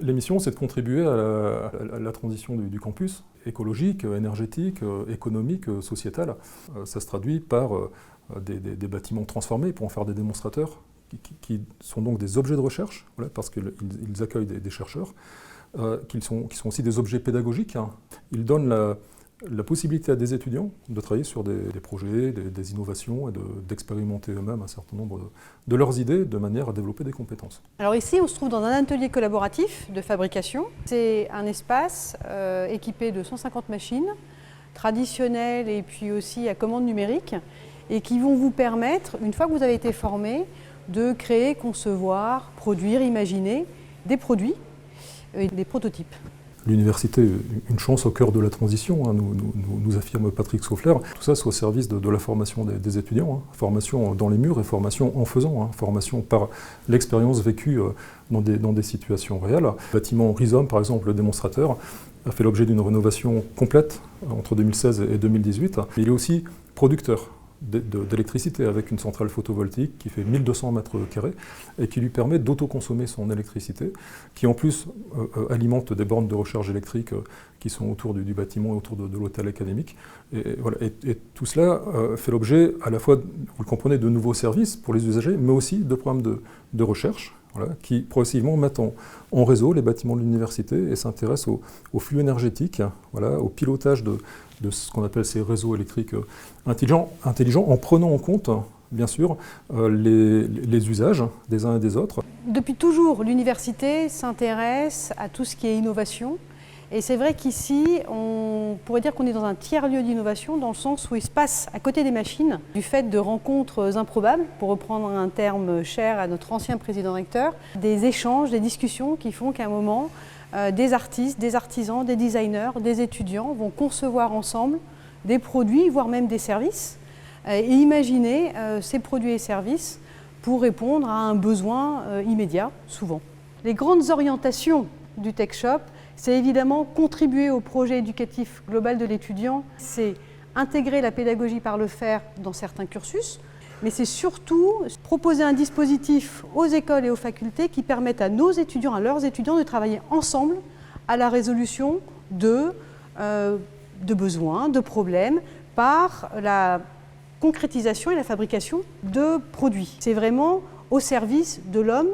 L'émission, c'est de contribuer à la transition du campus, écologique, énergétique, économique, sociétale. Ça se traduit par des bâtiments transformés pour en faire des démonstrateurs, qui sont donc des objets de recherche, voilà, parce qu'ils accueillent des chercheurs, qui sont aussi des objets pédagogiques. Ils donnent la possibilité à des étudiants de travailler sur des projets, des innovations et d'expérimenter eux-mêmes un certain nombre de leurs idées de manière à développer des compétences. Alors ici, on se trouve dans un atelier collaboratif de fabrication. C'est un espace équipé de 150 machines traditionnelles et puis aussi à commande numérique et qui vont vous permettre, une fois que vous avez été formé, de créer, concevoir, produire, imaginer des produits et des prototypes. L'université, une chance au cœur de la transition, nous affirme Patrick Soffler. Tout ça, c'est au service de la formation des étudiants, formation dans les murs et formation en faisant, formation par l'expérience vécue dans des situations réelles. Le bâtiment Rhizome, par exemple, le démonstrateur, a fait l'objet d'une rénovation complète entre 2016 et 2018. Il est aussi producteur d'électricité avec une centrale photovoltaïque qui fait 1200 mètres carrés et qui lui permet d'autoconsommer son électricité, qui en plus alimente des bornes de recharge électrique qui sont autour du bâtiment et autour de l'hôtel académique. Et tout cela fait l'objet à la fois, vous le comprenez, de nouveaux services pour les usagers, mais aussi de programmes de recherche qui progressivement mettent en réseau les bâtiments de l'université et s'intéressent au flux énergétique, au pilotage de ce qu'on appelle ces réseaux électriques intelligents en prenant en compte, bien sûr, les usages des uns et des autres. Depuis toujours, l'université s'intéresse à tout ce qui est innovation. Et c'est vrai qu'ici, on pourrait dire qu'on est dans un tiers-lieu d'innovation, dans le sens où il se passe à côté des machines, du fait de rencontres improbables, pour reprendre un terme cher à notre ancien président-recteur, des échanges, des discussions qui font qu'à un moment, des artistes, des artisans, des designers, des étudiants vont concevoir ensemble des produits, voire même des services, et imaginer ces produits et services pour répondre à un besoin immédiat, souvent. Les grandes orientations du Tech Shop, c'est évidemment contribuer au projet éducatif global de l'étudiant, c'est intégrer la pédagogie par le faire dans certains cursus, mais c'est surtout proposer un dispositif aux écoles et aux facultés qui permettent à nos étudiants, à leurs étudiants, de travailler ensemble à la résolution de besoins, de problèmes, par la concrétisation et la fabrication de produits. C'est vraiment au service de l'homme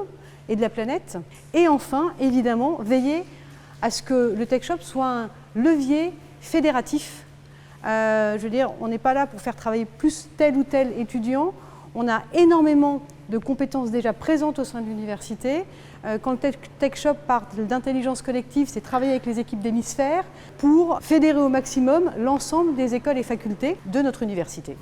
et de la planète. Et enfin, évidemment, veiller à ce que le Tech Shop soit un levier fédératif. Je veux dire, on n'est pas là pour faire travailler plus tel ou tel étudiant. On a énormément de compétences déjà présentes au sein de l'université. Quand le Tech Shop parle d'intelligence collective, c'est travailler avec les équipes d'hémisphères pour fédérer au maximum l'ensemble des écoles et facultés de notre université.